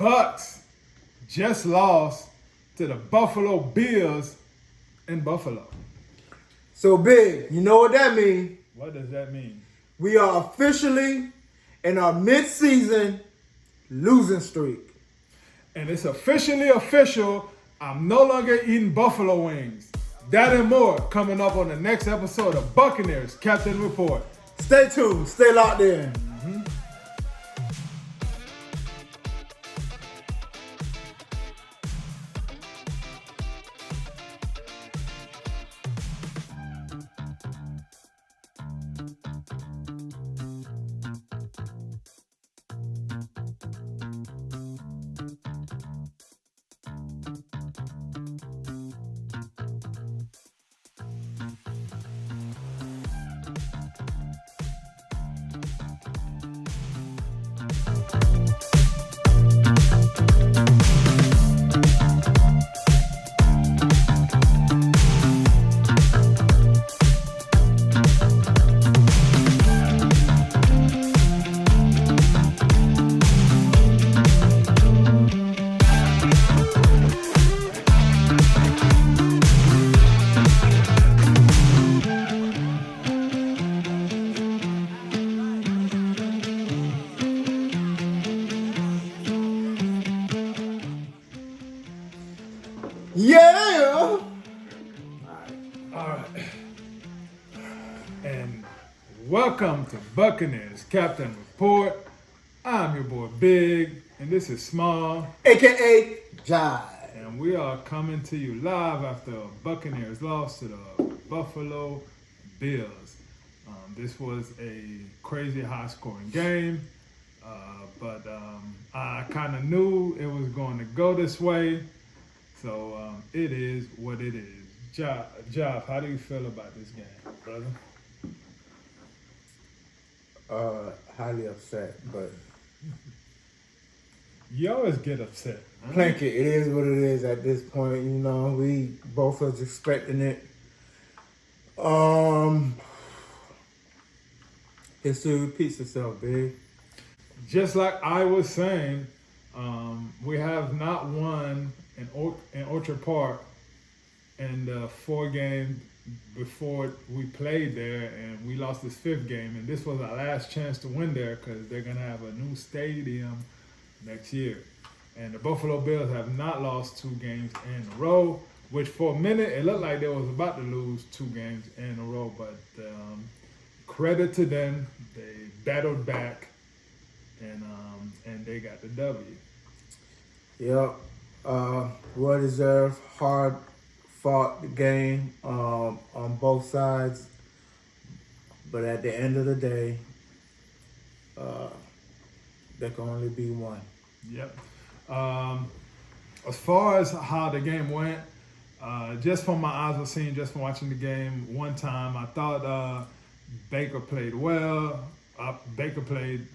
Bucs just lost to the Buffalo Bills in Buffalo. So, Big, you know what that means? What does that mean? We are officially in our mid-season losing streak. And it's officially official. I'm no longer eating buffalo wings. That and more coming up on the next episode of Buccaneers Captain Report. Stay tuned. Stay locked in. Yeah! All right. And welcome to Buccaneers Captain Report. I'm your boy Big, and this is Small. AKA Jive. And we are coming to you live after a Buccaneers loss to the Buffalo Bills. This was a crazy high-scoring game, but I kind of knew it was going to go this way. So it is what it is. Job, how do you feel about this game, brother? Highly upset, but You always get upset. Huh? Plank it is what it is at this point. You know, we both was expecting it. History repeats itself, Big. Just like I was saying, we have not won in Orchard Park in the 4 games before we played there, and we lost this 5th game, and this was our last chance to win there because they're going to have a new stadium next year. And the Buffalo Bills have not lost 2 games in a row, which for a minute it looked like they was about to lose 2 games in a row, but credit to them, they battled back and they got the W. Yep. Well deserved, hard fought game on both sides. But at the end of the day, there can only be one. Yep. As far as how the game went, just from my eyes were seen, just from watching the game one time, I thought Baker played well. Baker played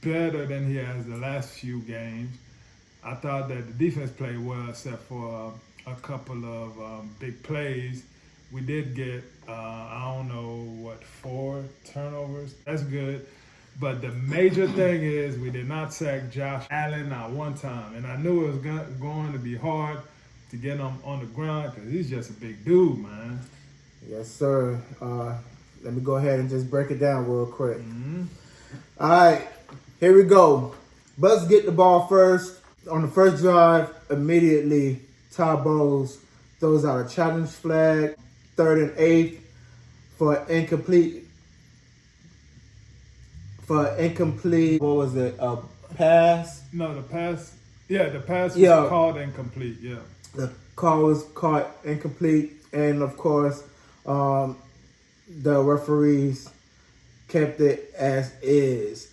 better than he has the last few games. I thought that the defense played well, except for a couple of big plays. We did get, 4 turnovers. That's good. But the major thing is we did not sack Josh Allen not one time. And I knew it was going to be hard to get him on the ground because he's just a big dude, man. Yes, sir. Let me go ahead and just break it down real quick. Mm-hmm. All right, here we go. Bucs get the ball first. On the first drive, immediately, Todd Bowles throws out a challenge flag, 3rd and 8 for incomplete. What was it? A pass? No, the pass. Yeah, the pass was called incomplete. Yeah. The call was caught incomplete, and of course, the referees kept it as is.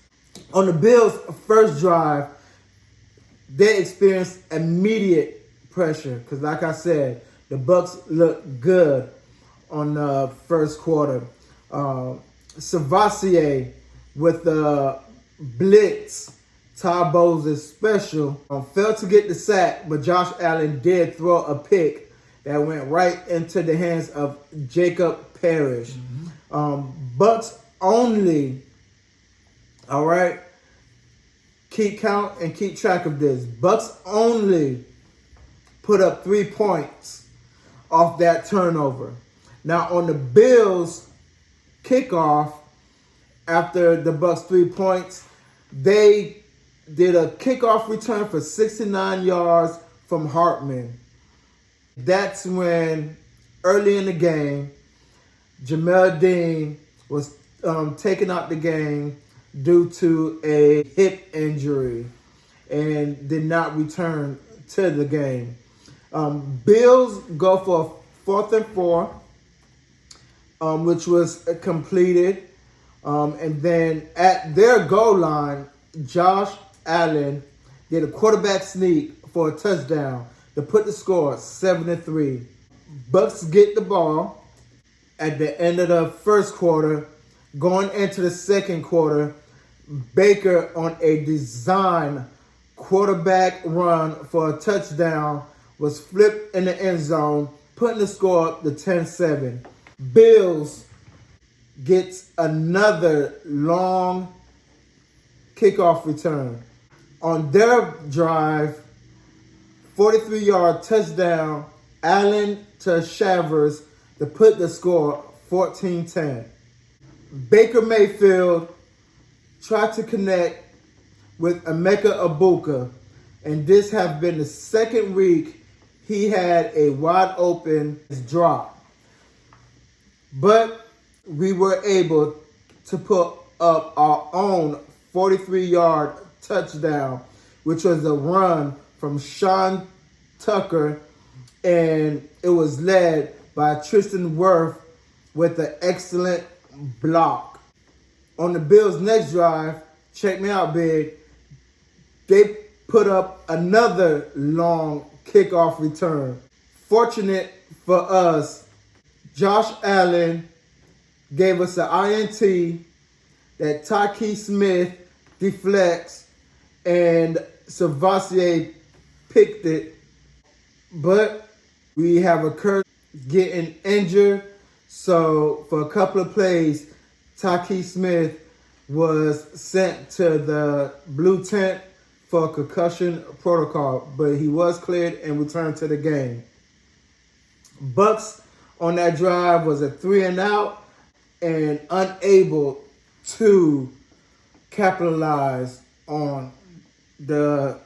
On the Bills' first drive, they experienced immediate pressure because, like I said, the Bucs looked good on the first quarter. Savassier with the blitz, Todd Bowles' special, failed to get the sack, but Josh Allen did throw a pick that went right into the hands of Jacob Parrish. Mm-hmm. Bucs only, all right, keep count and keep track of this. Bucs only put up 3 points off that turnover. Now on the Bills kickoff, after the Bucs 3 points, they did a kickoff return for 69 yards from Hartman. That's when, early in the game, Jamel Dean was taken out the game due to a hip injury and did not return to the game. Bills go for 4th and 4, which was completed. And then at their goal line, Josh Allen did a quarterback sneak for a touchdown to put the score 7-3. Bucs get the ball at the end of the first quarter. Going into the second quarter, Baker on a design quarterback run for a touchdown was flipped in the end zone, putting the score up to 10-7. Bills gets another long kickoff return. On their drive, 43-yard touchdown, Allen to Shavers to put the score 14-10. Baker Mayfield tried to connect with Emeka Egbuka, and this has been the second week he had a wide open drop. But we were able to put up our own 43-yard touchdown, which was a run from Sean Tucker, and it was led by Tristan Wirth with an excellent block. On the Bills' next drive, check me out, Big, they put up another long kickoff return. Fortunate for us, Josh Allen gave us an INT that Tyke Smith deflects and Savasier picked it. But we have a Kirk getting injured. So for a couple of plays, Tyke Smith was sent to the blue tent for concussion protocol, but he was cleared and returned to the game. Bucs on that drive was a 3-and-out and unable to capitalize on the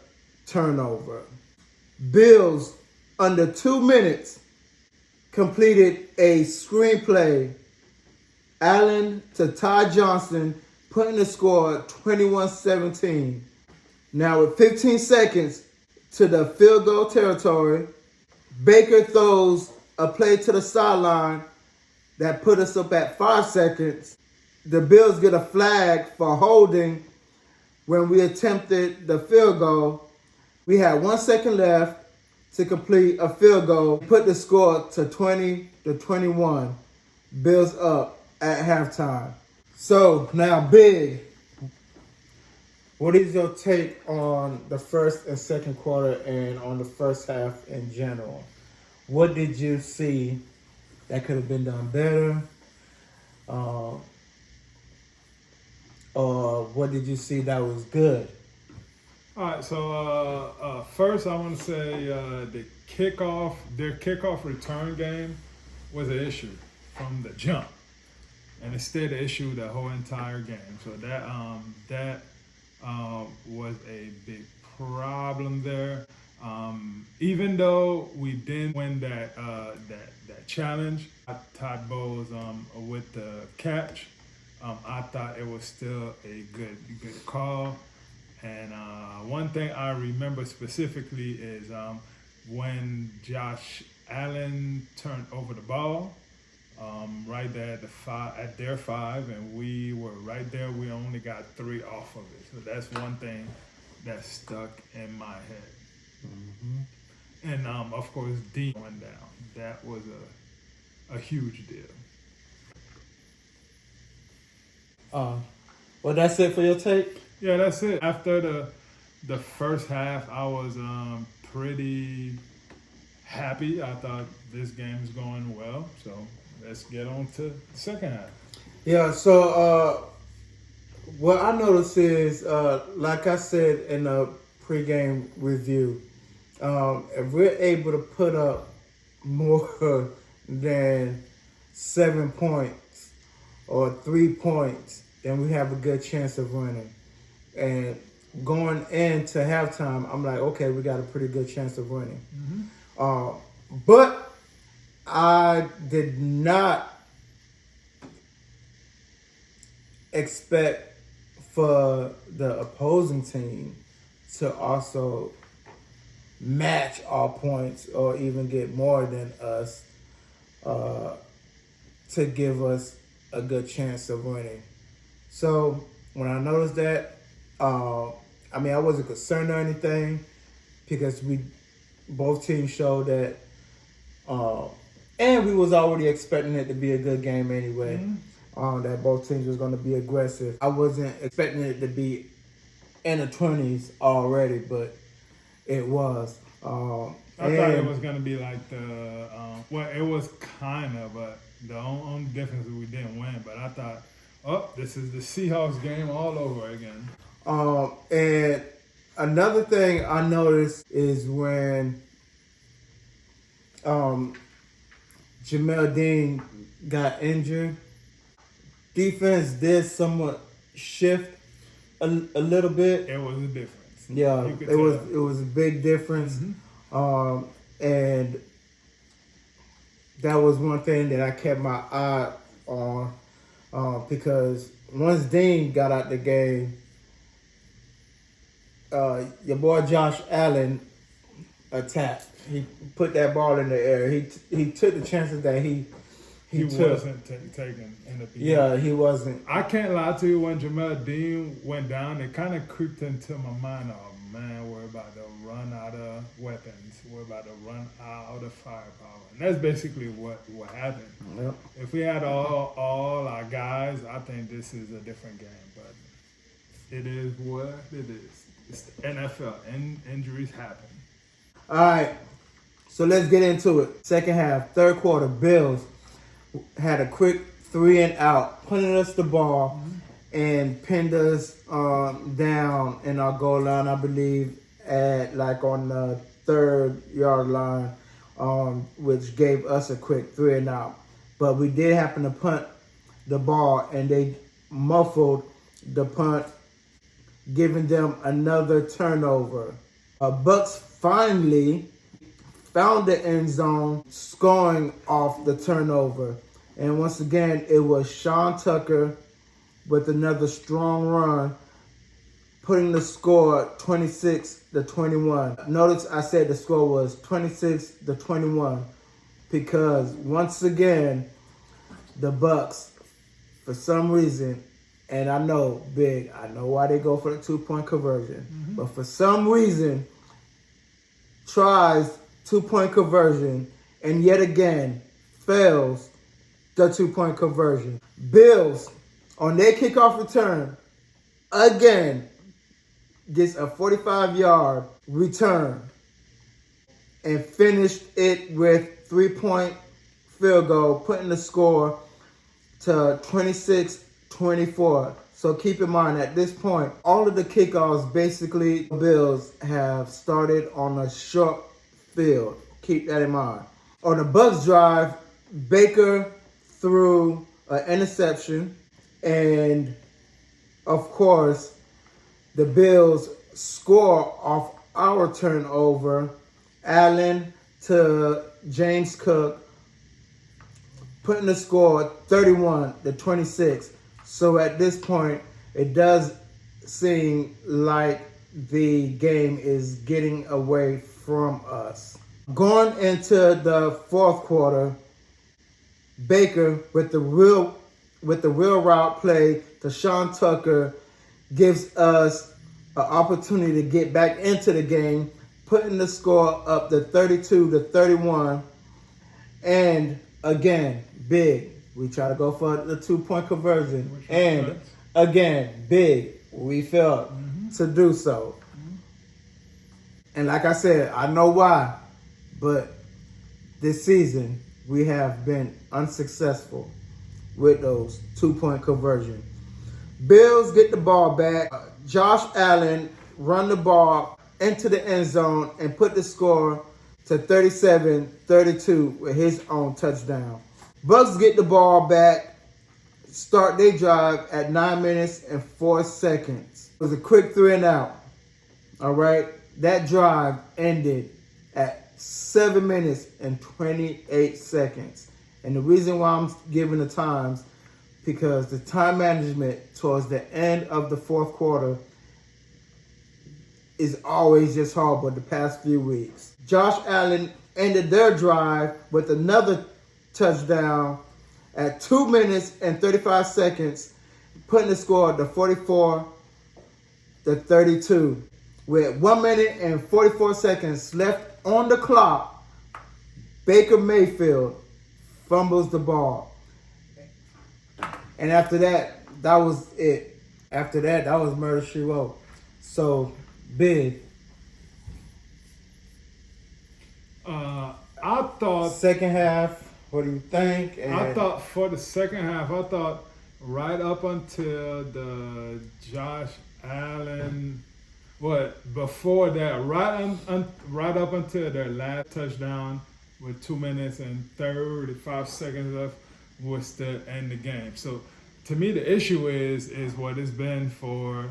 turnover. Bills, under 2 minutes, completed a screenplay. Allen to Ty Johnson, putting the score 21-17. Now with 15 seconds to the field goal territory, Baker throws a play to the sideline that put us up at 5 seconds. The Bills get a flag for holding when we attempted the field goal. We had 1 second left to complete a field goal, put the score to 20-21. Bills up at halftime. So now, Big, what is your take on the first and second quarter and on the first half in general? What did you see that could have been done better? Or what did you see that was good? All right, so first I want to say their kickoff return game was an issue from the jump, and it stayed an issue the whole entire game. So that was a big problem there. Even though we didn't win that challenge, Todd Bowles with the catch, I thought it was still a good call. And one thing I remember specifically is when Josh Allen turned over the ball right there at their 5, and we were right there. We only got 3 off of it. So that's one thing that stuck in my head. Mm-hmm. And of course, Dean went down. That was a huge deal. Well, that's it for your take? Yeah, that's it. After the first half, I was pretty happy. I thought this game's going well. So let's get on to the second half. Yeah, so What I noticed is, like I said in the pregame review, if we're able to put up more than 7 points or 3 points, then we have a good chance of winning. And going into halftime, I'm like, okay, we got a pretty good chance of winning. But I did not expect for the opposing team to also match our points or even get more than us to give us a good chance of winning. So when I noticed that, I wasn't concerned or anything because both teams showed that, and we was already expecting it to be a good game anyway. That both teams was going to be aggressive. I wasn't expecting it to be in the 20s already, but it was. I thought it was going to be like it was kind of, but the only difference is we didn't win. But I thought, this is the Seahawks game all over again. And another thing I noticed is when Jamel Dean got injured, defense did somewhat shift a little bit. It was a difference. Yeah, it was a big difference. And that was one thing that I kept my eye on because once Dean got out the game, your boy Josh Allen attacked. He put that ball in the air. He took the chances that he wasn't taking in the beginning. Yeah, he wasn't. I can't lie to you. When Jamel Dean went down, it kind of creeped into my mind. Oh man, we're about to run out of weapons. We're about to run out of firepower. And that's basically what happened. Yep. If we had all our guys, I think this is a different game. But it is what it is. It's the NFL, and injuries happen. All right, so let's get into it. Second half, third quarter, Bills had a quick 3 and out, punted us the ball, and pinned us down in our goal line, I believe, at on the 3rd-yard line, which gave us a quick 3 and out. But we did happen to punt the ball, and they muffled the punt, giving them another turnover. Bucs finally found the end zone, scoring off the turnover. And once again, it was Sean Tucker with another strong run, putting the score 26-21. Notice I said the score was 26-21 because once again, the Bucs, for some reason, and I know why they go for the 2-point conversion, but for some reason, tries 2-point conversion and yet again fails the 2-point conversion. Bills, on their kickoff return, again gets a 45-yard return and finished it with 3-point field goal, putting the score to 26-24. So keep in mind, at this point, all of the kickoffs, basically, the Bills have started on a short field. Keep that in mind. On the Bucs drive, Baker threw an interception. And, of course, the Bills score off our turnover. Allen to James Cook, putting the score 31-26. So at this point, it does seem like the game is getting away from us. Going into the fourth quarter, Baker with the real route play to Sean Tucker gives us an opportunity to get back into the game, putting the score up to 32-31. And again, big. We try to go for the 2-point conversion. And again, big. We failed to do so. And like I said, I know why. But this season, we have been unsuccessful with those 2-point conversion. Bills get the ball back. Josh Allen run the ball into the end zone and put the score to 37-32 with his own touchdown. Bucs get the ball back, start their drive at 9 minutes and 4 seconds. It was a quick 3 and out. All right. That drive ended at 7 minutes and 28 seconds. And the reason why I'm giving the times, because the time management towards the end of the fourth quarter is always just horrible the past few weeks. Josh Allen ended their drive with another touchdown at 2 minutes and 35 seconds, putting the score to 44-32. With 1 minute and 44 seconds left on the clock, Baker Mayfield fumbles the ball. And after that, that was it. After that, that was murder she wrote. So, big. I thought Second half, what do you think? And I thought for the second half, I thought right up until the Josh Allen, before that, right up until their last touchdown with 2 minutes and 35 seconds left was to end the game. So to me, the issue is what it's been for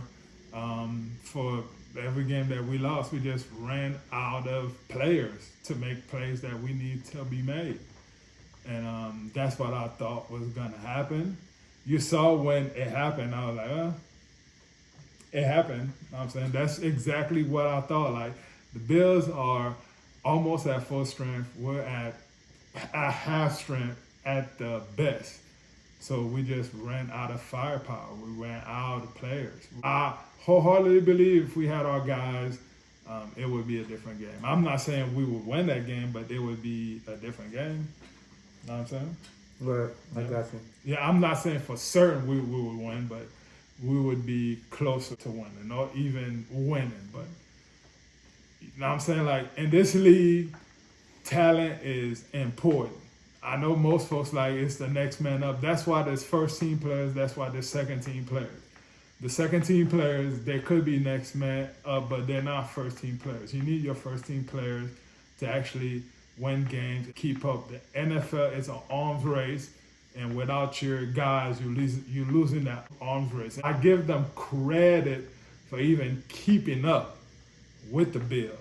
every game that we lost. We just ran out of players to make plays that we need to be made. And that's what I thought was going to happen. You saw when it happened, I was like, it happened. You know what I'm saying? That's exactly what I thought. Like, the Bills are almost at full strength. We're at half strength at the best. So we just ran out of firepower. We ran out of players. I wholeheartedly believe if we had our guys, it would be a different game. I'm not saying we would win that game, but it would be a different game. You know what I'm saying? Right, I got you. Yeah, I'm not saying for certain we would win, but we would be closer to winning, or even winning. But you know what I'm saying? Like, in this league, talent is important. I know most folks like it's the next man up. That's why there's first team players. That's why there's second team players. The second team players, they could be next man up, but they're not first team players. You need your first team players to actually win games, keep up. The NFL is an arms race, and without your guys, you're losing that arms race. I give them credit for even keeping up with the Bills,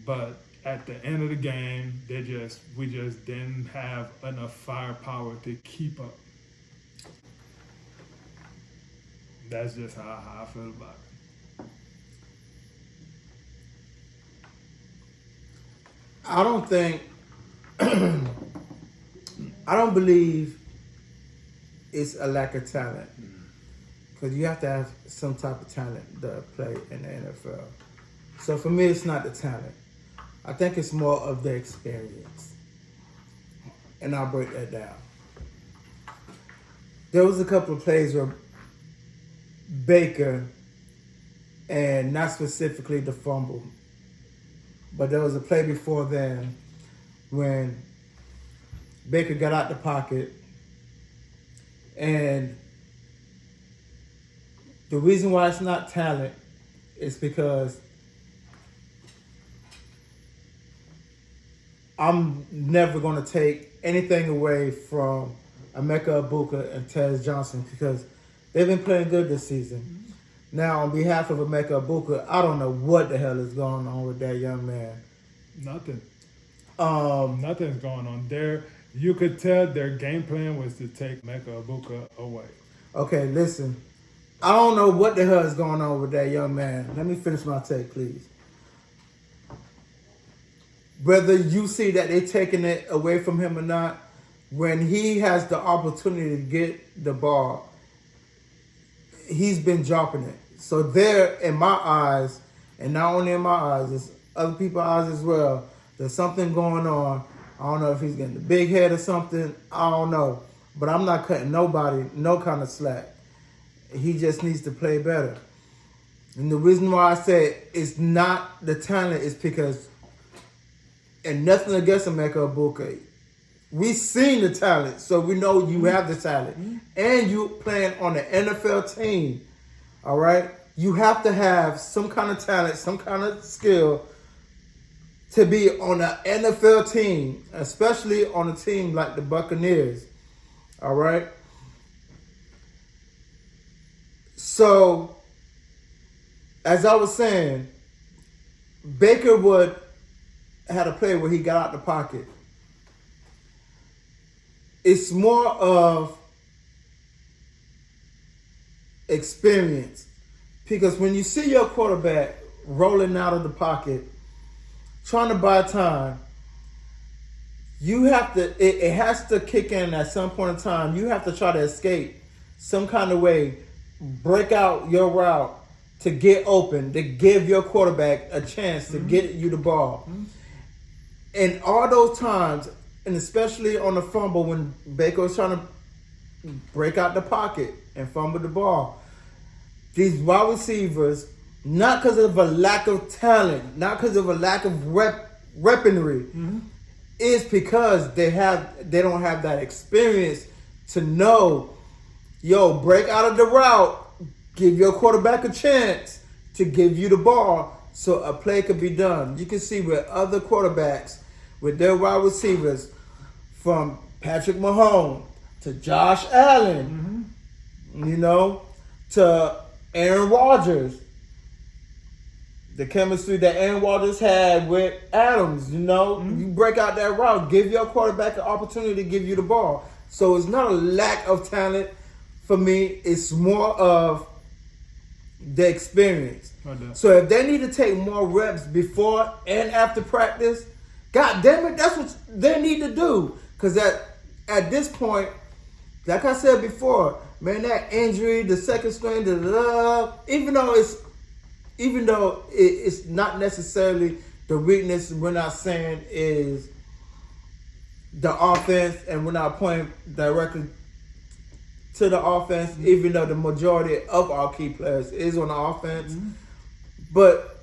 but at the end of the game, we just didn't have enough firepower to keep up. That's just how I feel about it. I don't believe it's a lack of talent, because you have to have some type of talent to play in the NFL. So for me, it's not the talent. I think it's more of the experience. And I'll break that down. There was a couple of plays where Baker, and not specifically the fumble, but there was a play before then when Baker got out the pocket, and the reason why it's not talent is because I'm never going to take anything away from Emeka Egbuka and Tez Johnson, because they've been playing good this season. Now, on behalf of Emeka Egbuka, I don't know what the hell is going on with that young man. Nothing. Nothing's going on there. You could tell their game plan was to take Emeka Egbuka away. Okay, listen. I don't know what the hell is going on with that young man. Let me finish my take, please. Whether you see that they're taking it away from him or not, when he has the opportunity to get the ball, he's been dropping it. So there, in my eyes, and not only in my eyes, it's other people's eyes as well, there's something going on. I don't know if he's getting the big head or something. I don't know. But I'm not cutting nobody no kind of slack. He just needs to play better. And the reason why I say it's not the talent is because, and nothing against Emeka Egbuka, we seen the talent, so we know you have the talent, and you playing on an NFL team. All right, you have to have some kind of talent, some kind of skill to be on an NFL team, especially on a team like the Buccaneers. All right. So, as I was saying, Baker Wood had a play where he got out the pocket. It's more of experience. Because when you see your quarterback rolling out of the pocket, trying to buy time, you have to, it has to kick in at some point in time. You have to try to escape some kind of way, break out your route to get open, to give your quarterback a chance to get you the ball. And all those times, and especially on the fumble when Baker was trying to break out the pocket and fumble the ball, these wide receivers, not because of a lack of talent, not because of a lack of weaponry, is because they don't have that experience to know, break out of the route, give your quarterback a chance to give you the ball so a play could be done. You can see with other quarterbacks, with their wide receivers, from Patrick Mahomes to Josh Allen, to Aaron Rodgers. The chemistry that Aaron Rodgers had with Adams, you break out that route, give your quarterback an opportunity to give you the ball. So it's not a lack of talent for me. It's more of the experience. So if they need to take more reps before and after practice, God damn it, that's what they need to do. Because at this point, like I said before, man, that injury, the second string, even though it's not necessarily the weakness, we're not saying is the offense, and we're not pointing directly to the offense, even though the majority of our key players is on the offense. But,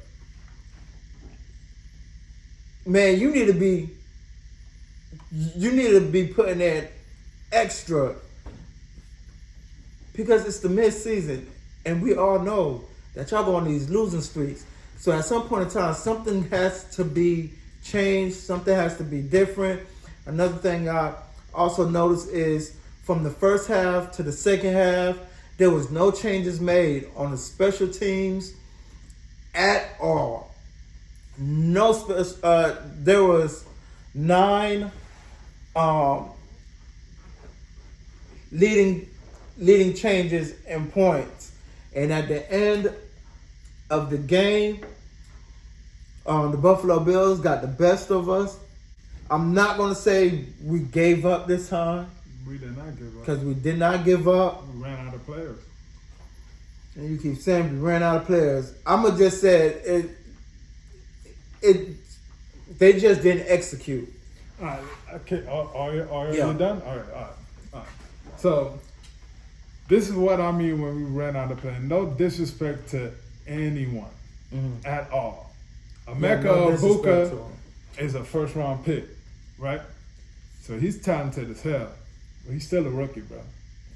man, you need to be putting in extra, because it's the mid-season, and we all know that y'all go on these losing streaks. So at some point in time, something has to be changed. Something has to be different. Another thing I also noticed is from the first half to the second half, there was no changes made on the special teams at all. There was 9 leading changes and points. And at the end of the game, the Buffalo Bills got the best of us. I'm not going to say we gave up this time. We did not give up. Because we did not give up. We ran out of players. And you keep saying we ran out of players. I'm going to just say they just didn't execute. All right. Okay. Are you done? All right. So, this is what I mean when we ran out of players. No disrespect to anyone at all. Emeka Buka is a first-round pick, right? So he's talented as hell, but he's still a rookie, bro.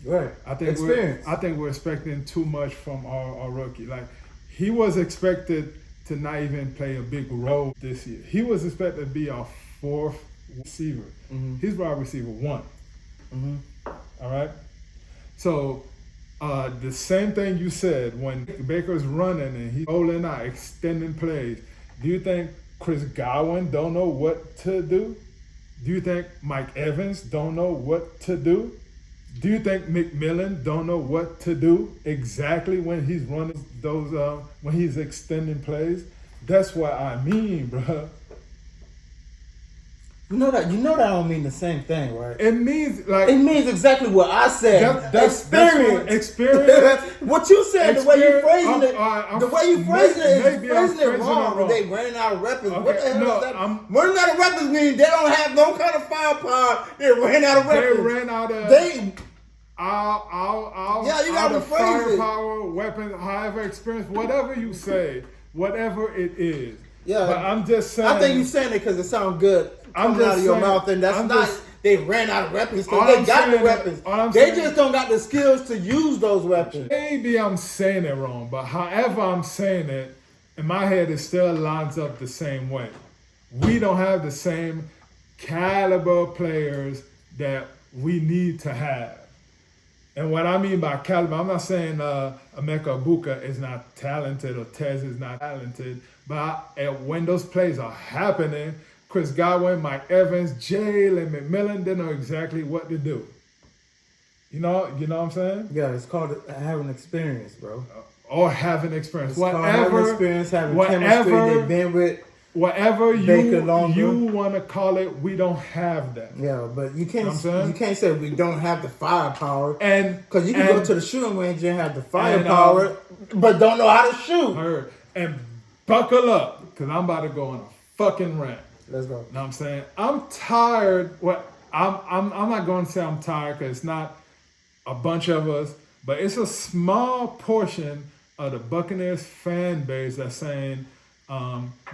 Right. I think we're expecting too much from our rookie. Like, he was expected to not even play a big role this year. He was expected to be our 4th receiver. He's wide receiver 1. All right. So the same thing you said when Baker's running and he's rolling out, extending plays. Do you think Chris Godwin don't know what to do? Do you think Mike Evans don't know what to do? Do you think McMillan don't know what to do exactly when he's running those, when he's extending plays? That's what I mean, bro. You know that I don't mean the same thing, right? It means exactly what I said. Experience. Experience. What you said, the way you phrasing it, is phrasing it wrong. They ran out of weapons. Okay, what the hell is that? Running out of weapons means they don't have no kind of firepower. They ran out of weapons. They ran out of. You got to rephrase firepower, weapons, however experience, whatever you say, whatever it is. Yeah. But I'm just saying. I think you're saying it because it sounds good. Coming out of your mouth, and that's they ran out of weapons All because they I'm got the saying- weapons. all I'm They saying- just don't got the skills to use those weapons. Maybe I'm saying it wrong, but however I'm saying it, in my head it still lines up the same way. We don't have the same caliber players that we need to have. And what I mean by caliber, I'm not saying Emeka Buka is not talented or Tez is not talented, but when those plays are happening, Chris Godwin, Mike Evans, Jalen McMillan, they know exactly what to do. You know what I'm saying? Yeah, it's called having experience, bro. Or having experience. It's called having experience, having chemistry. They've been with whatever Baker longer. you want to call it, we don't have that. Yeah, but you can't. You know what I'm saying? You can't say we don't have the firepower. And because you can go to the shooting range and have the firepower, but don't know how to shoot. And buckle up, because I'm about to go on a fucking rant. Let's go. You know what I'm saying? I'm tired. I'm not going to say I'm tired, because it's not a bunch of us, but it's a small portion of the Buccaneers fan base that's saying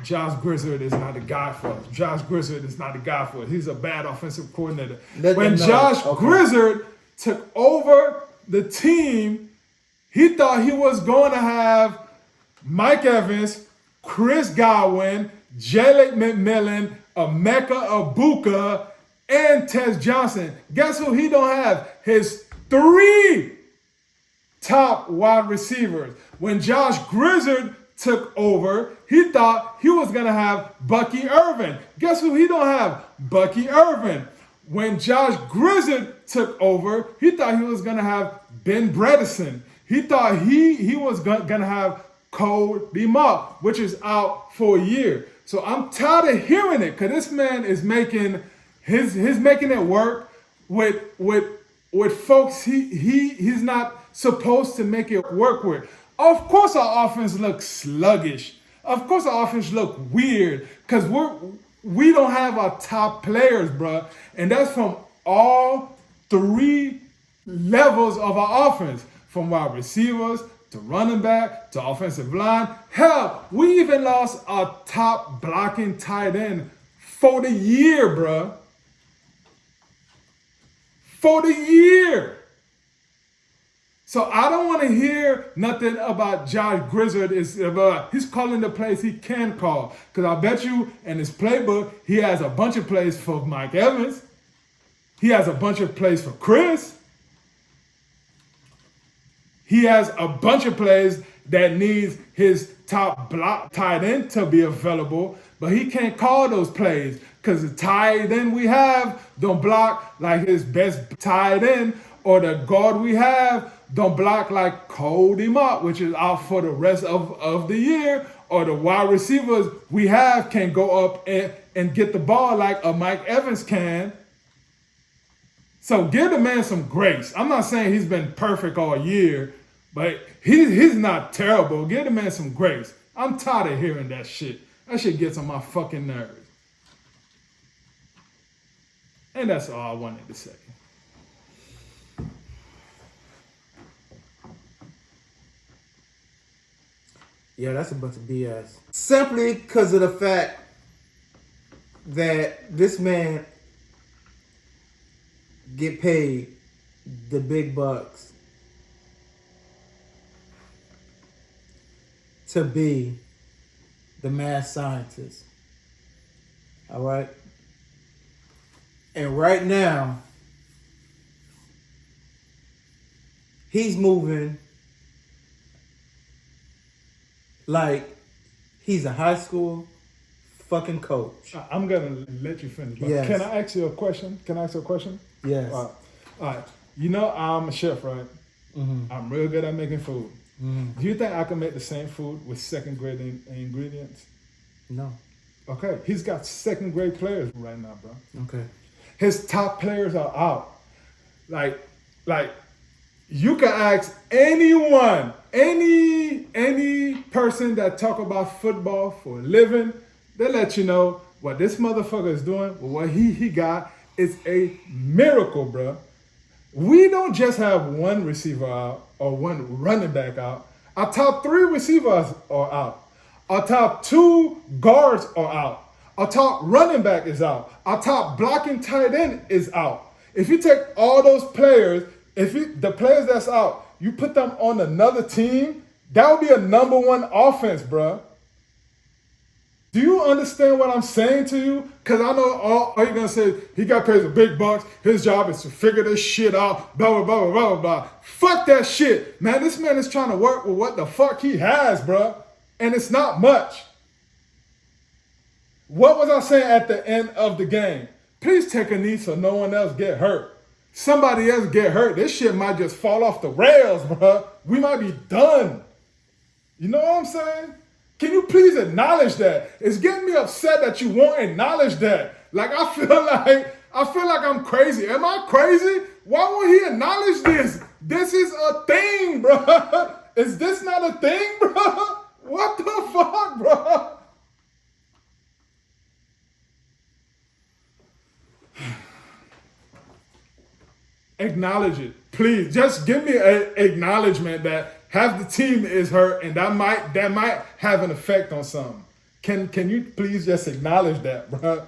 Josh Grizzard is not a guy for us. Josh Grizzard is not a guy for us. He's a bad offensive coordinator. When Josh Grizzard took over the team, he thought he was going to have Mike Evans, Chris Godwin, Jalen McMillan, Emeka Ibuka, and Tez Johnson. Guess who he don't have? His 3 top wide receivers. When Josh Grizzard took over, he thought he was going to have Bucky Irvin. Guess who he don't have? Bucky Irvin. When Josh Grizzard took over, he thought he was going to have Ben Bredesen. He thought he was going to have Cody Mock, which is out for a year. So I'm tired of hearing it, because this man is making he's making it work with folks he's not supposed to make it work with. Of course our offense looks sluggish. Of course our offense look weird, because we don't have our top players, bro. And that's from all 3 levels of our offense, from wide receivers to running back to offensive line. Hell, we even lost our top blocking tight end for the year, bro. For the year. So I don't want to hear nothing about Josh Grizzard. He's calling the plays he can call. Because I bet you in his playbook, he has a bunch of plays for Mike Evans. He has a bunch of plays for Chris. He has a bunch of plays that needs his top block tight end to be available, but he can't call those plays because the tight end we have don't block like his best tight end, or the guard we have don't block like Cody Mock, which is out for the rest of the year, or the wide receivers we have can go up and get the ball like a Mike Evans can. So give the man some grace. I'm not saying he's been perfect all year, but he's not terrible. Give the man some grace. I'm tired of hearing that shit. That shit gets on my fucking nerves. And that's all I wanted to say. Yeah, that's a bunch of BS. Simply because of the fact that this man get paid the big bucks to be the mad scientist. All right? And right now, he's moving like he's a high school fucking coach. I'm going to let you finish. But Yes. Can I ask you a question? Yes. All right. You know I'm a chef, right? Mm-hmm. I'm real good at making food. Mm-hmm. Do you think I can make the same food with second grade ingredients? No. Okay. He's got second grade players right now, bro. Okay. His top players are out. Like you can ask anyone, any person that talk about football for a living, they let you know what this motherfucker is doing, what he got is a miracle, bro. We don't just have one receiver out or one running back out. Our top 3 receivers are out. Our top 2 guards are out. Our top running back is out. Our top blocking tight end is out. If you take all those players, the players that's out, you put them on another team, that would be a number one offense, bruh. Do you understand what I'm saying to you? Because I know all you're going to say is, he got paid the big bucks. His job is to figure this shit out. Blah, blah, blah, blah, blah, blah. Fuck that shit. Man, this man is trying to work with what the fuck he has, bruh. And it's not much. What was I saying at the end of the game? Please take a knee so no one else get hurt. Somebody else get hurt. This shit might just fall off the rails, bruh. We might be done. You know what I'm saying? Can you please acknowledge that? It's getting me upset that you won't acknowledge that. Like I feel like I'm crazy. Am I crazy? Why won't he acknowledge this? This is a thing, bro. Is this not a thing, bro? What the fuck, bro? Acknowledge it, please. Just give me an acknowledgement that half the team is hurt, and that might have an effect on something. Can you please just acknowledge that, bro?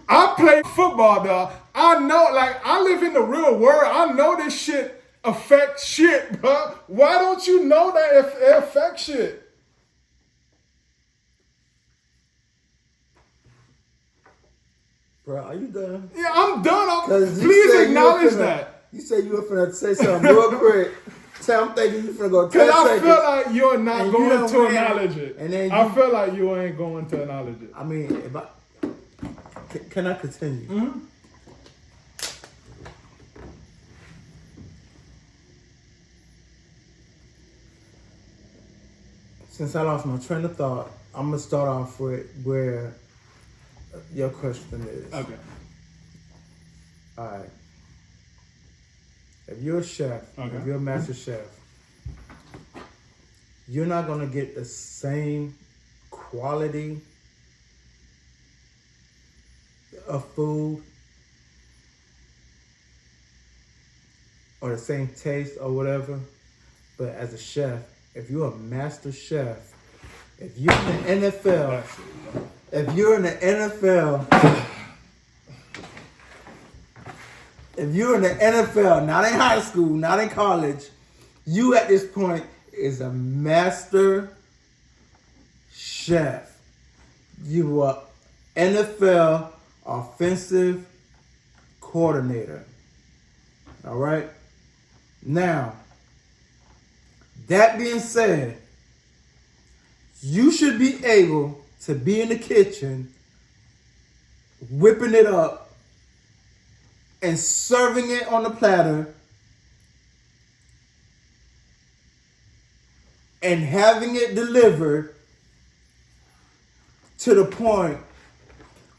I play football, dog. I know, like, I live in the real world. I know this shit affects shit, bro. Why don't you know that it affects shit? Bro, are you done? Yeah, I'm done. Please acknowledge that. You said you were finna say something real quick. I'm thinking you finna go 10 seconds. Because I feel like you're not going to acknowledge it. And then I feel like you ain't going to acknowledge it. I mean, can I continue? Mm-hmm. Since I lost my train of thought, I'm going to start off with where your question is. Okay. All right. If you're a chef, if you're a master chef, you're not going to get the same quality of food or the same taste or whatever. But as a chef, if you're a master chef, if you're in the NFL, if you're in the NFL, not in high school, not in college, you at this point is a master chef. You are NFL offensive coordinator. All right? Now, that being said, you should be able to be in the kitchen, whipping it up, and serving it on the platter, and having it delivered to the point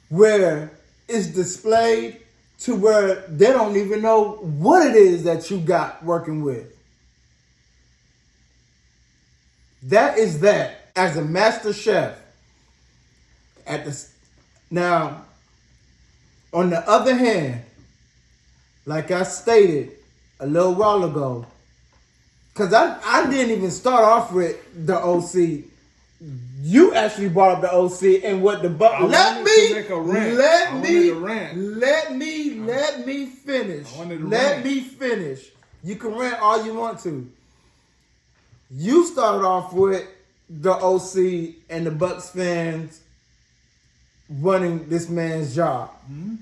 where it's displayed to where they don't even know what it is that you got working with. That is that as a master chef. Now, on the other hand, like I stated a little while ago, because I didn't even start off with the OC. You actually brought up the OC and what the Bucs. Let me finish. You can rant all you want to. You started off with the OC and the Bucs fans running this man's job. Mm-hmm.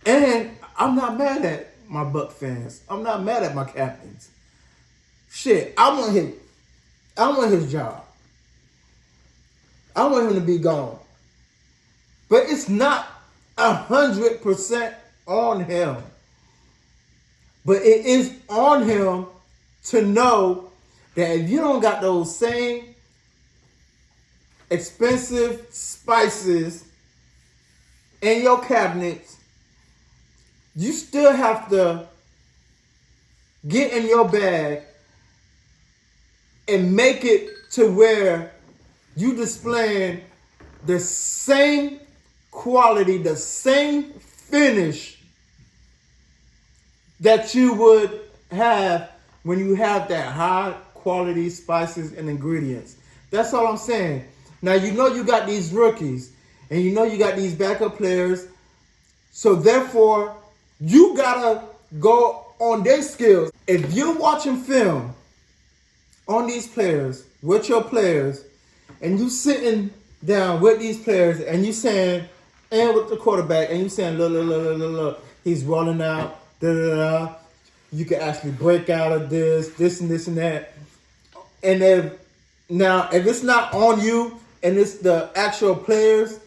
And I'm not mad at my Bucs fans. I'm not mad at my captains. Shit, I want his job. I want him to be gone. But it's not 100% on him. But it is on him to know that if you don't got those same expensive spices in your cabinets, you still have to get in your bag and make it to where you displaying the same quality, the same finish that you would have when you have that high quality spices and ingredients. That's all I'm saying. Now, you know you got these rookies, and you know you got these backup players. So, therefore, you got to go on their skills. If you're watching film on these players, with your players, and you sitting down with these players, and you saying, and with the quarterback, and you saying, look, he's rolling out, da. You can actually break out of this and this and that. And if it's not on you, and it's the actual players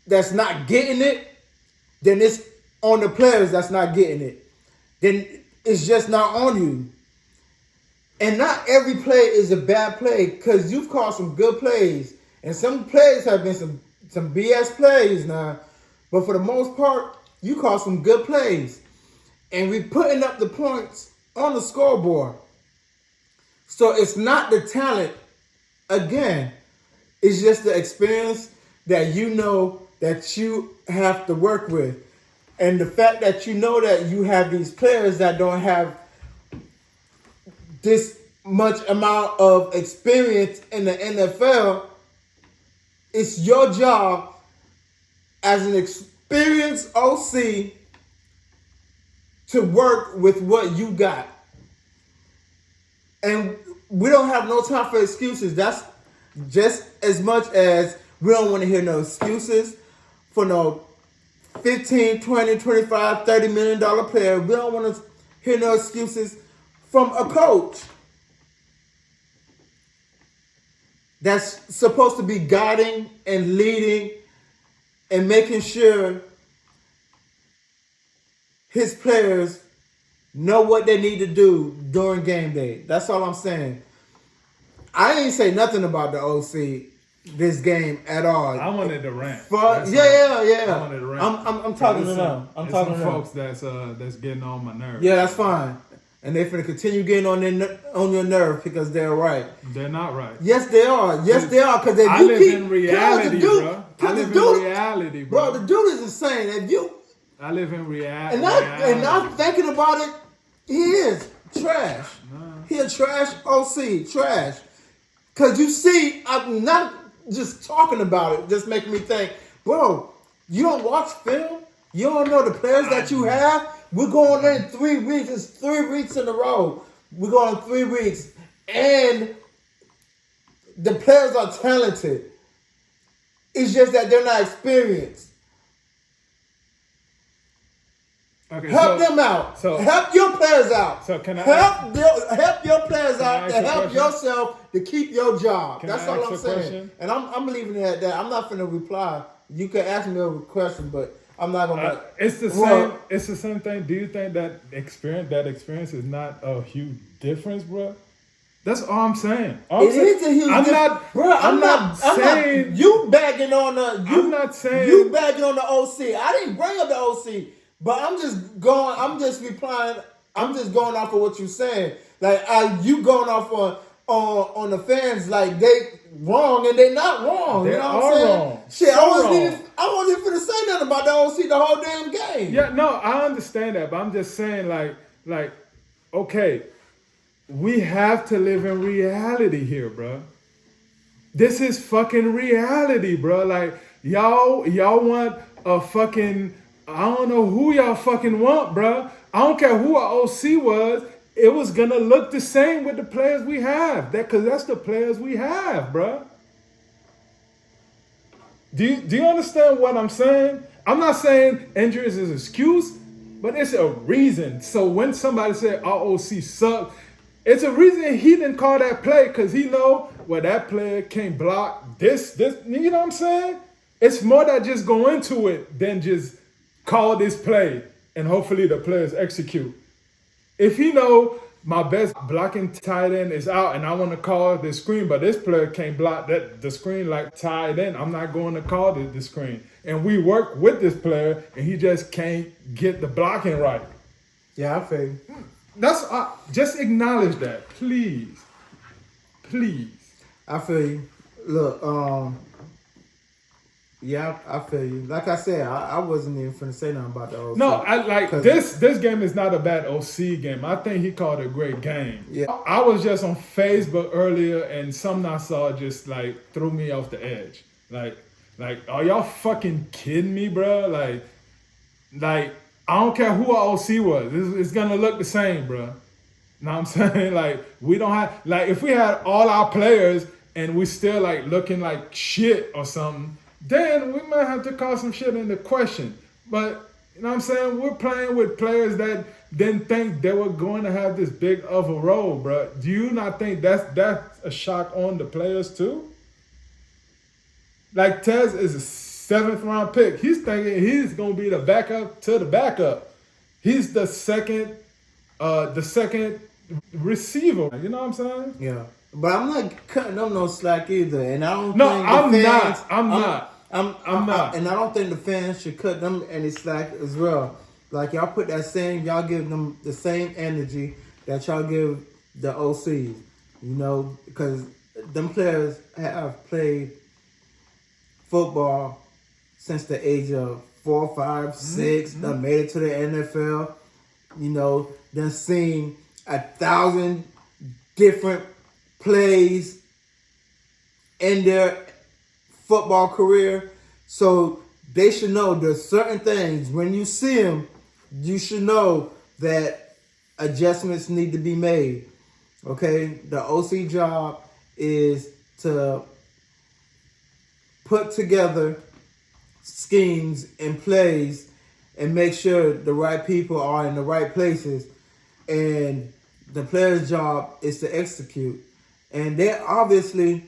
that's not getting it, then it's on the players that's not getting it. Then it's just not on you. And not every play is a bad play, because you've called some good plays. And some plays have been some BS plays now. But for the most part, you call some good plays. And we're putting up the points on the scoreboard. So it's not the talent. Again, it's just the experience that you know that you have to work with. And the fact that you know that you have these players that don't have this much amount of experience in the NFL, it's your job as an experienced OC to work with what you got. And we don't have no time for excuses. That's just as much as we don't want to hear no excuses for no 15, 20, 25, $30 million player. We don't want to hear no excuses from a coach that's supposed to be guiding and leading and making sure his players know what they need to do during game day. That's all I'm saying. I ain't say nothing about the OC this game at all. I wanted to rant. Yeah. I wanted to rant. I'm talking to them. I'm talking to them. Folks that's getting on my nerves. Yeah, that's fine. And they're finna continue getting on your nerve because they're right. They're not right. Yes, they are. Yes, they are. Because if I you live keep in reality, bro. I live in reality, bro. Bro, the dude is insane. If you, I live in reality. And I'm thinking about it. He is trash. He a trash OC. Trash. Because you see, I'm not just talking about it, just making me think, bro, you don't watch film? You don't know the players that you have? We're going in 3 weeks. It's 3 weeks in a row. We're going 3 weeks. And the players are talented. It's just that they're not experienced. Okay, help them out. Help your players out. So can I help your players out to help question? yourself to keep your job. Can That's I all ask I'm a saying. question? And I'm leaving it at that. I'm not finna reply. You can ask me a question, but I'm not gonna. It's the same. It's the same thing. Do you think that experience is not a huge difference, bro? That's all I'm saying. It is a huge difference, bro. I'm not saying you bagging on the. I'm not saying you bagging on the OC. I didn't bring up the OC, but I'm just going. I'm just replying. I'm just going off of what you're saying. Like, you going off on the fans like they wrong and they not wrong. They you know what I'm saying? Wrong. Shit, so I wasn't even finna say nothing about the OC the whole damn game. Yeah, no, I understand that, but I'm just saying, like, okay, we have to live in reality here, bro. This is fucking reality, bro. Like, y'all want a fucking, I don't know who y'all fucking want, bro. I don't care who our OC was. It was gonna look the same with the players we have. Because that's the players we have, bro. Do you understand what I'm saying? I'm not saying injuries is an excuse, but it's a reason. So when somebody said our OC sucked, it's a reason he didn't call that play, because he know, well, that player can't block this. You know what I'm saying? It's more that just go into it than just call this play and hopefully the players execute. If he know my best blocking tight end is out and I want to call the screen, but this player can't block the screen like tight end, I'm not going to call the screen. And we work with this player and he just can't get the blocking right. Yeah, I feel you. That's just acknowledge that, please. Please. I feel you. Look, Yeah, I feel you. Like I said, I wasn't even finna say nothing about the OC. No, I like 'Cause- this game is not a bad OC game. I think he called it a great game. Yeah. I was just on Facebook earlier and something I saw just like threw me off the edge. Like, are y'all fucking kidding me, bro? Like I don't care who our OC was. It's gonna look the same, bro. Know what I'm saying? Like, we don't have, like, if we had all our players and we still like looking like shit or something, then we might have to call some shit into question. But you know what I'm saying? We're playing with players that didn't think they were going to have this big of a role, bro. Do you not think that's a shock on the players too? Like, Tez is a 7th round pick. He's thinking he's gonna be the backup to the backup. He's the second receiver. You know what I'm saying? Yeah. But I'm not cutting them no slack either, and I don't. No, think I'm the not. fans, I'm not. And I don't think the fans should cut them any slack as well. Like, y'all put that same, y'all give them the same energy that y'all give the OCs. You know, because them players have played football since the age of 4, 5, 6. Done made it to the NFL. You know, done seen 1,000 different plays in their football career. So they should know there's certain things. When you see them, you should know that adjustments need to be made. Okay? The OC job is to put together schemes and plays and make sure the right people are in the right places. And the player's job is to execute. And they obviously,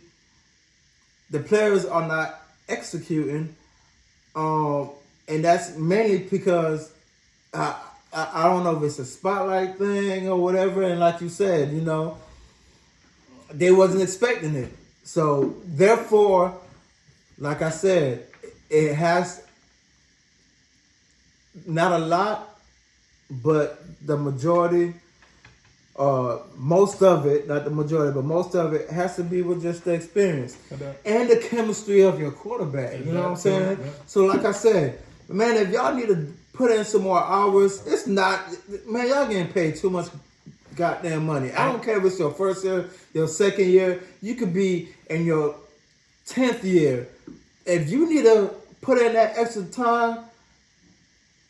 the players are not executing. And that's mainly because I don't know if it's a spotlight thing or whatever. And like you said, you know, they wasn't expecting it. So therefore, like I said, it has not a lot, but the majority, most of it, not the majority, but most of it has to be with just the experience and the chemistry of your quarterback. You know what I'm saying? Yeah. So like I said, man, if y'all need to put in some more hours, it's not, man, y'all getting paid too much goddamn money. I don't care if it's your first year, your second year, you could be in your 10th year. If you need to put in that extra time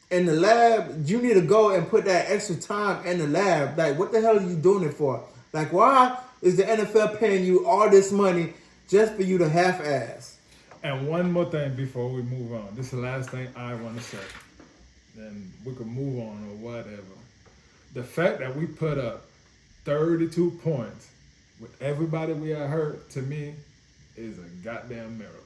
in the lab, you need to go and put that extra time in the lab. Like, what the hell are you doing it for? Like, why is the NFL paying you all this money just for you to half-ass? And one more thing before we move on. This is the last thing I want to say. Then we can move on or whatever. The fact that we put up 32 points with everybody we had hurt, to me, is a goddamn miracle.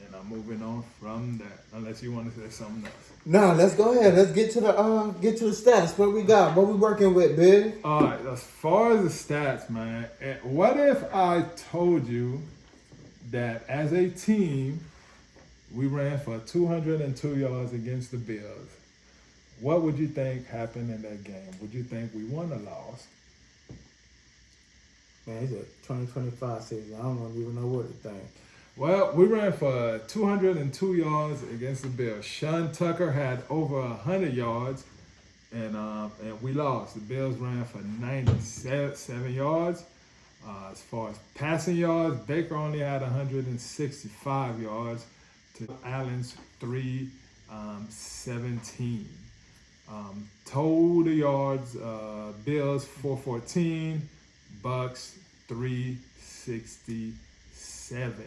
And I'm moving on from that, unless you want to say something else. No, let's go ahead. Let's get to the stats. What we got? What we working with, Big? All right, as far as the stats, man, what if I told you that as a team, we ran for 202 yards against the Bills? What would you think happened in that game? Would you think we won or lost? Man, it's a 2025 season. I don't even know what to think. Well, we ran for 202 yards against the Bills. Sean Tucker had over 100 yards, and we lost. The Bills ran for 97 yards. As far as passing yards, Baker only had 165 yards to Allen's 317. Total yards, Bills 414, Bucs 367.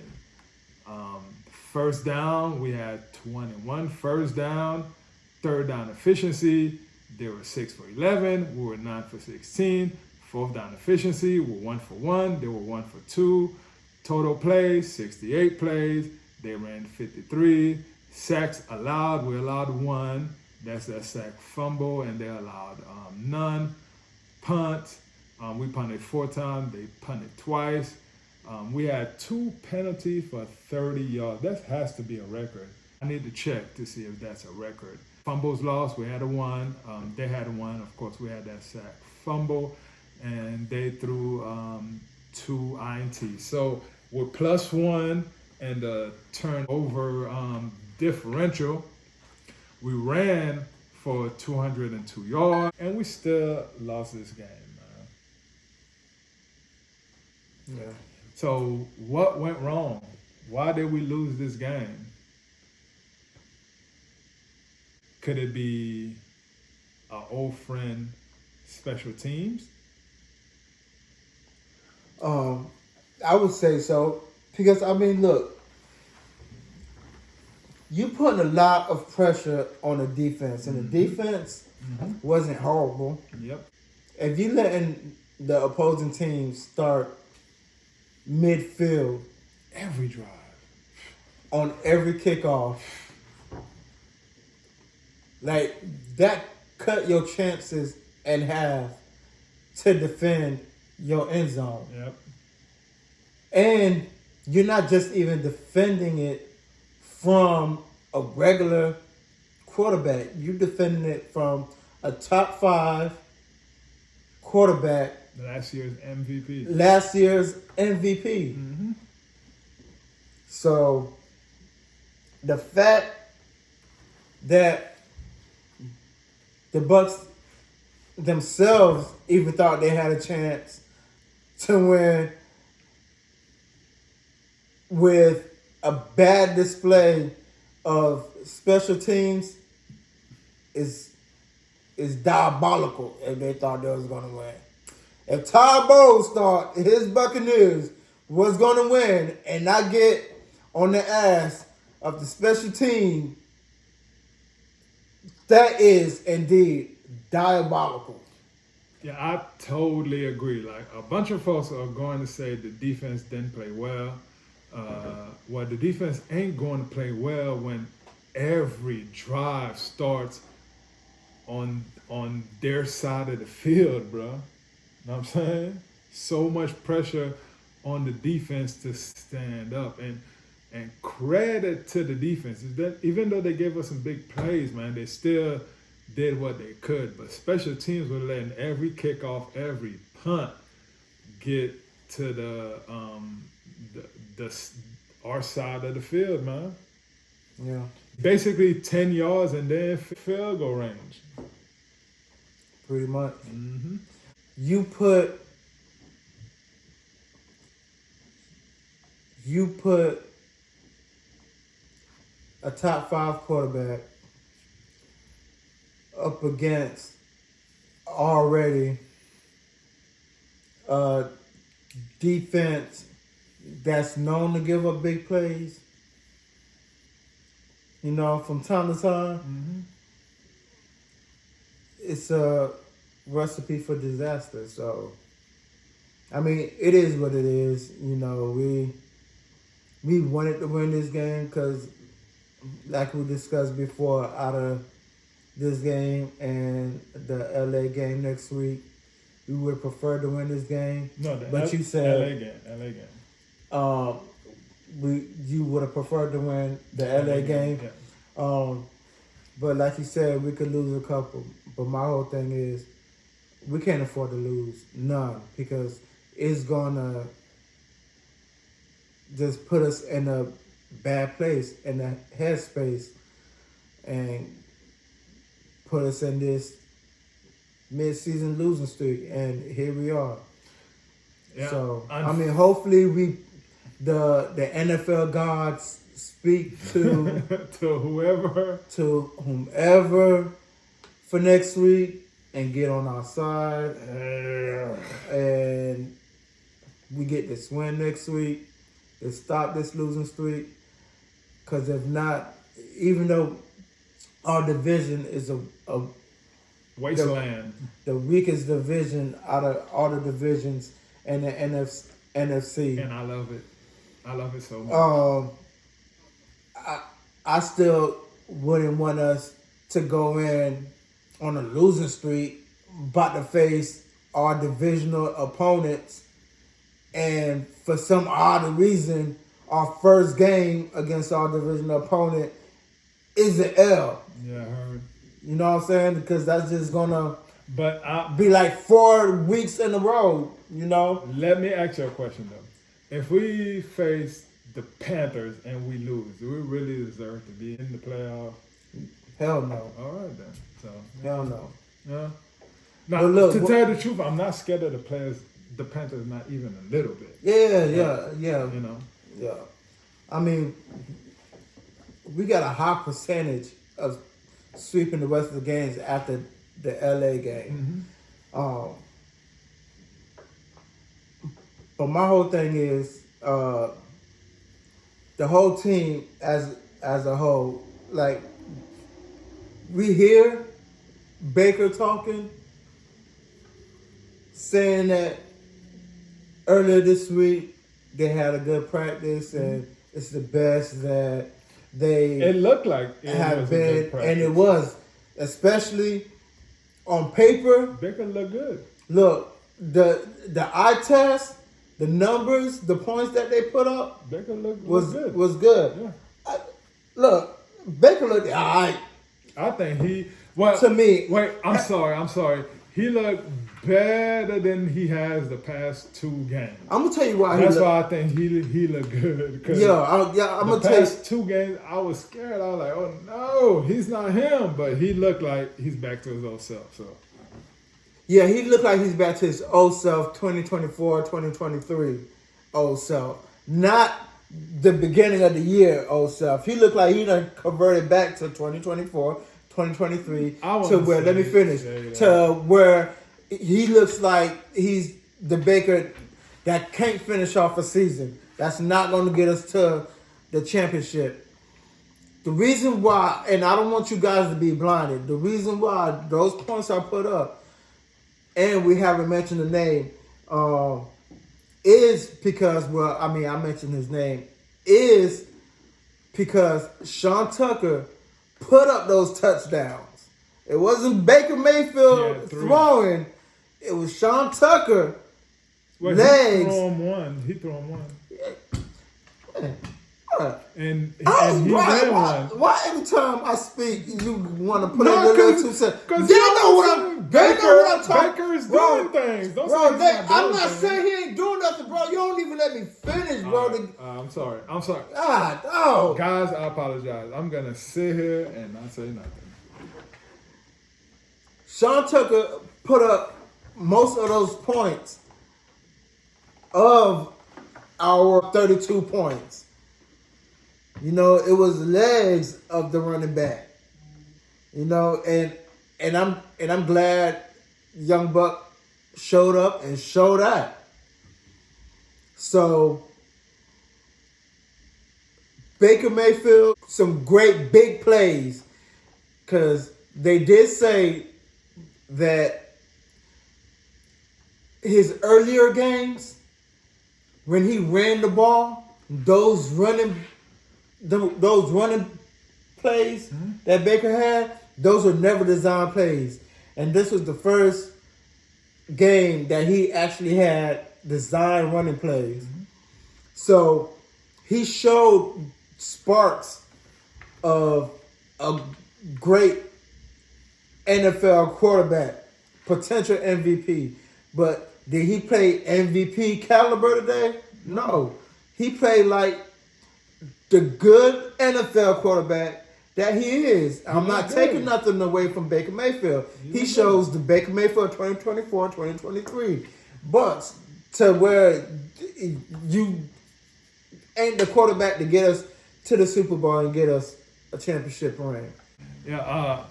First down, we had 21 first down. Third down efficiency, they were 6 for 11. We were 9 for 16. Fourth down efficiency, we were 1 for 1. They were 1 for 2. Total plays, 68 plays. They ran 53. Sacks allowed, we allowed 1. That's that sack fumble, and they allowed none. Punt, we punted 4 times. They punted twice. We had 2 penalties for 30 yards. That has to be a record. I need to check to see if that's a record. Fumbles lost, we had a 1. They had a 1. Of course, we had that sack fumble. And they threw 2 INTs. So we're +1, and turnover differential. We ran for 202 yards, and we still lost this game, man. Yeah. So what went wrong? Why did we lose this game? Could it be our old friend special teams? I would say so because I mean, look, you putting a lot of pressure on the defense, and the defense wasn't horrible. Yep. If you letting the opposing team start midfield Every drive. on every kickoff, like that cut your chances in half to defend your end zone. Yep. And you're not just even defending it from a regular quarterback. You're defending it from a top 5 quarterback, Last year's MVP. last year's MVP. Mm-hmm. So the fact that the Bucs themselves even thought they had a chance to win with a bad display of special teams is diabolical if they thought they was going to win. If Todd Bowles thought his Buccaneers was going to win and not get on the ass of the special team, that is indeed diabolical. Yeah, I totally agree. Like, a bunch of folks are going to say the defense didn't play well. Well, the defense ain't going to play well when every drive starts on their side of the field, bro. Know what I'm saying? So much pressure on the defense to stand up. And credit to the defense is that even though they gave us some big plays, man, they still did what they could. But special teams were letting every kickoff, every punt get to the our side of the field, man. Yeah. Basically 10 yards and then field goal range. Pretty much. Mm-hmm. You put a top 5 quarterback up against already a defense that's known to give up big plays, you know, from time to time. Mm-hmm. It's a recipe for disaster. So, I mean, it is what it is. You know, we wanted to win this game because, like we discussed before, out of this game and the LA game next week, we would have preferred to win this game. No, but you said LA game. You would have preferred to win the LA game. Yeah. But like you said, we could lose a couple. But my whole thing is, we can't afford to lose none because it's gonna just put us in a bad place, in a headspace, and put us in this mid-season losing streak. And here we are. Yeah. So I mean, hopefully the NFL gods speak to to whomever for next week and get on our side, and we get this win next week to stop this losing streak. Because if not, even though our division is a wasteland, the weakest division out of all the divisions in the NFC, and I love it. I love it so much. I still wouldn't want us to go in on a losing streak, about to face our divisional opponents, and for some odd reason, our first game against our divisional opponent is an L. Yeah, I heard. You know what I'm saying? Because that's just gonna But be like 4 weeks in a row. You know. let me ask you a question though. If we face the Panthers and we lose, do we really deserve to be in the playoffs? Hell no. All right then. So Hell no. yeah. Now, But look, to tell you the truth, I'm not scared of the players. The Panthers, not even a little bit. Yeah. You know. Yeah. I mean, we got a high percentage of sweeping the rest of the games after the LA game. Mm-hmm. But my whole thing is the whole team as a whole. Like, we hear Baker talking, saying that earlier this week they had a good practice and it's the best that they It looked like it have was a been, good practice. and it was, especially on paper. Baker looked good. Look, the eye test, the numbers, the points that they put up Baker looked good. was good. Yeah. Look, Baker looked all right. I think he. Well, To me, wait. I'm sorry. He looked better than he has the past 2 games. I'm gonna tell you why. That's why I think he looked good. I'm gonna tell you. The past 2 games, I was scared. I was like, oh no, he's not him. But he looked like he's back to his old self. So Yeah, he looked like he's back to his old self, 2024, 2023 old self. Not the beginning of the year old self. He looked like he done converted back to 2024, 2023 to where, let me finish, to where he looks like he's the Baker that can't finish off a season. That's not going to get us to the championship. The reason why, and I don't want you guys to be blinded, the reason why those points are put up, and we haven't mentioned the name, is because, well, I mean, I mentioned his name, is because Sean Tucker put up those touchdowns. It wasn't Baker Mayfield throwing. It was Sean Tucker. Legs. He threw him one. Man, And he ran one. Why every time I speak, you want to put in your little 2 cents? Because They know what I'm talking. Baker's doing things. Don't say Bro, he's not I'm doing not things. saying he ain't doing nothing, bro. You don't even let me finish, bro. I'm sorry. God, oh. Guys, I apologize. I'm going to sit here and not say nothing. Sean Tucker put up most of those points of our 32 points. You know, it was legs of the running back. You know, and I'm glad Young Buck showed up and showed out. So Baker Mayfield, some great big plays, because they did say that his earlier games, when he ran the ball, those running plays that Baker had, those were never designed plays. And this was the first game that he actually had designed running plays. So he showed sparks of a great NFL quarterback, potential MVP. But did he play MVP caliber today? No. He played like the good NFL quarterback that he is. I'm not taking nothing away from Baker Mayfield. He shows the Baker Mayfield 2024, 2023. But to where you ain't the quarterback to get us to the Super Bowl and get us a championship ring. Yeah,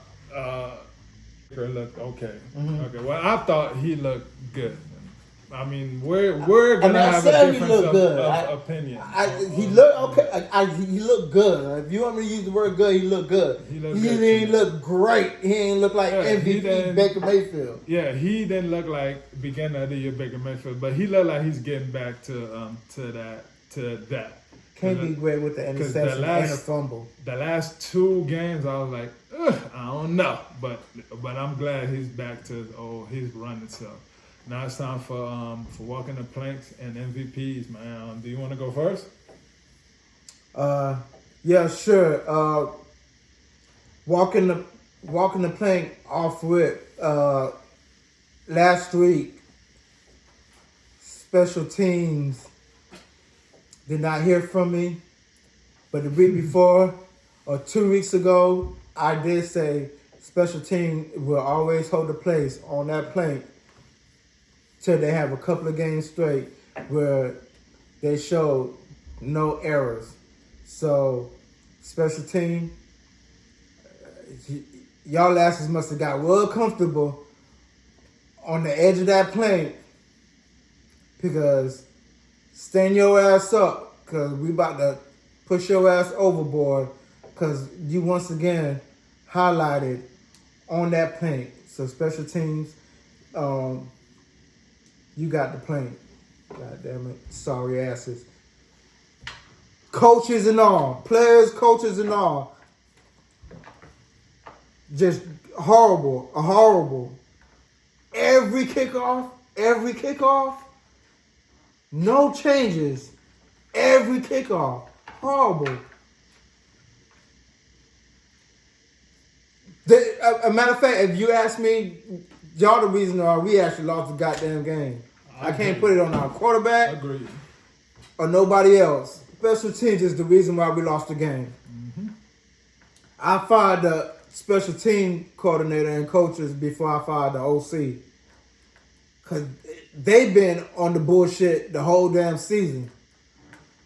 Baker looked okay. Okay, well, I thought he looked good. I mean, we're gonna have a difference of opinion. He looked okay. He looked good. If you want me to use the word good, he looked good. He didn't look great. He ain't look like MVP Baker Mayfield. Yeah, he didn't look like beginning of the year Baker Mayfield, but he looked like he's getting back to that. Can't be great with the interception and a fumble. The last 2 games, I was like, I don't know, but I'm glad he's back to his running self. Now it's time for walking the planks and MVPs, man. Do you want to go first? Yeah, sure. Walking the plank off with last week. Special teams did not hear from me. But the week before, or 2 weeks ago, I did say special team will always hold the place on that plank till they have a couple of games straight where they show no errors. So, special team, y'all asses must have got well comfortable on the edge of that plank because stand your ass up because we about to push your ass overboard because you once again highlighted on that plank. So special teams, you got the plank. God damn it. Sorry asses. Coaches and all. Players, coaches and all. Just horrible. Every kickoff, no changes. Every kickoff. Horrible. A matter of fact, if you ask me, y'all the reason why we actually lost the goddamn game. I can't put it on our quarterback Agreed. or nobody else. Special teams is the reason why we lost the game. Mm-hmm. I fired the special team coordinator and coaches before I fired the OC. Because they've been on the bullshit the whole damn season.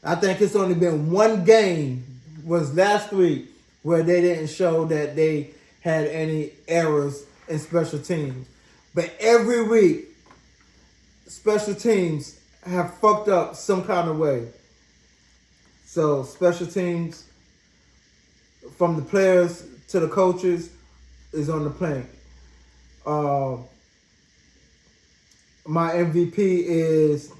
I think it's only been one game, was last week, where they didn't show that they had any errors in special teams. But every week, special teams have fucked up some kind of way. So special teams, from the players to the coaches, is on the plank. My MVP is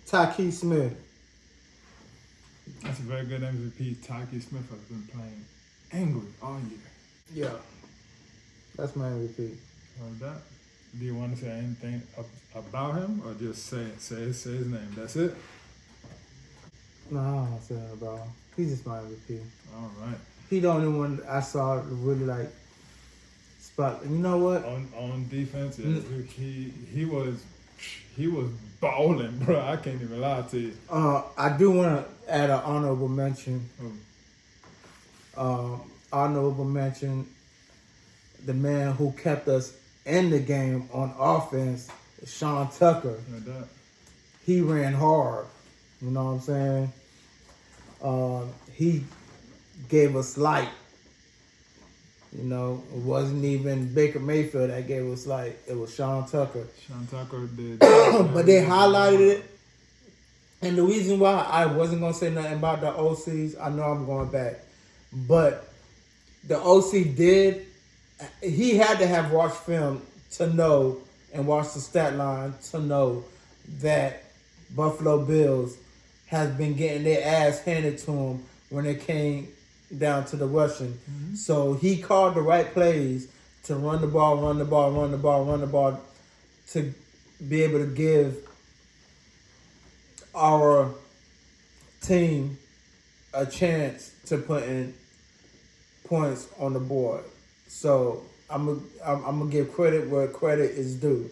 Taki Smith. That's a very good MVP. Taki Smith has been playing angry all year. Yeah, that's my MVP. Heard that? Do you want to say anything about him, or just say his name? That's it. No, I don't want to say that about him. He's just my MVP. All right. He the only one I saw really like spot. You know what? On defense, yeah, he was balling, bro. I can't even lie to you. I do want to add an honorable mention. Honorable mention, the man who kept us in the game on offense, Sean Tucker. Like that. He ran hard. You know what I'm saying? He gave us light. You know, it wasn't even Baker Mayfield that gave us light. It was Sean Tucker. Sean Tucker did. But they highlighted it. And the reason why I wasn't going to say nothing about the OCs, I know I'm going back. But the OC did, he had to have watched film to know and watched the stat line to know that Buffalo Bills has been getting their ass handed to them when it came down to the rushing. Mm-hmm. So he called the right plays to run the ball to be able to give our team a chance to put in points on the board. So I'm gonna give credit where credit is due.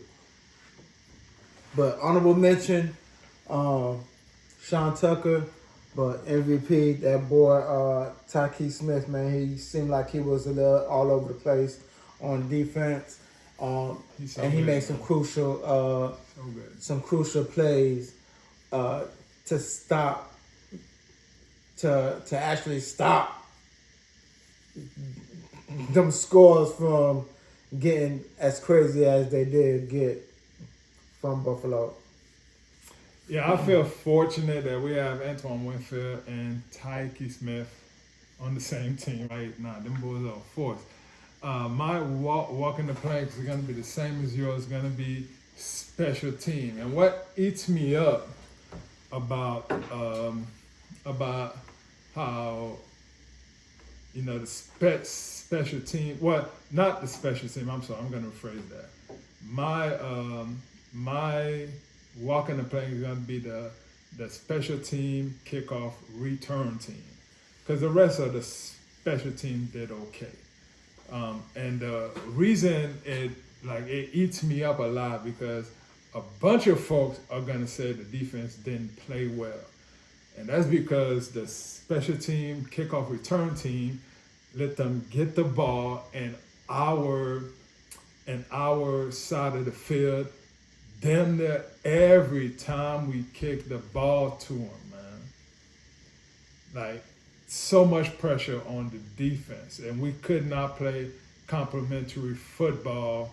But honorable mention, Sean Tucker. But MVP, that boy, Taki Smith, man, he seemed like he was a little all over the place on defense. And he made some crucial plays to stop, to actually stop them scores from getting as crazy as they did get from Buffalo. Yeah, I feel fortunate that we have Antoine Winfield and Tyke Smith on the same team right now. Them boys are a force. My walking the planks is going to be the same as yours. It's going to be special team. And what eats me up about how, you know, the special team, well, not the special team, I'm sorry, I'm going to rephrase that. My walking the plank is going to be the special team kickoff return team, because the rest of the special team did okay. And the reason it like it eats me up a lot because a bunch of folks are gonna say the defense didn't play well, and that's because the special team kickoff return team let them get the ball and our side of the field. Damn near every time we kick the ball to them, man. Like so much pressure on the defense, and we could not play complementary football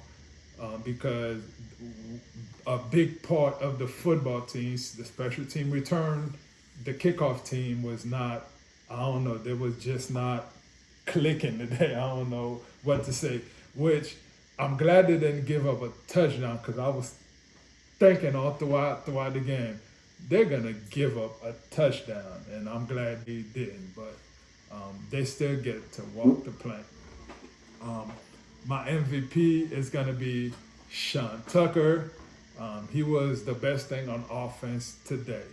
because a big part of the football teams, the special team return, the kickoff team was not. I don't know. They was just not clicking today. I don't know what to say. Which I'm glad they didn't give up a touchdown because I was thinking all throughout the game they're gonna give up a touchdown, and I'm glad they didn't. But they still get to walk the plank. My MVP is gonna be Sean Tucker. He was the best thing on offense today.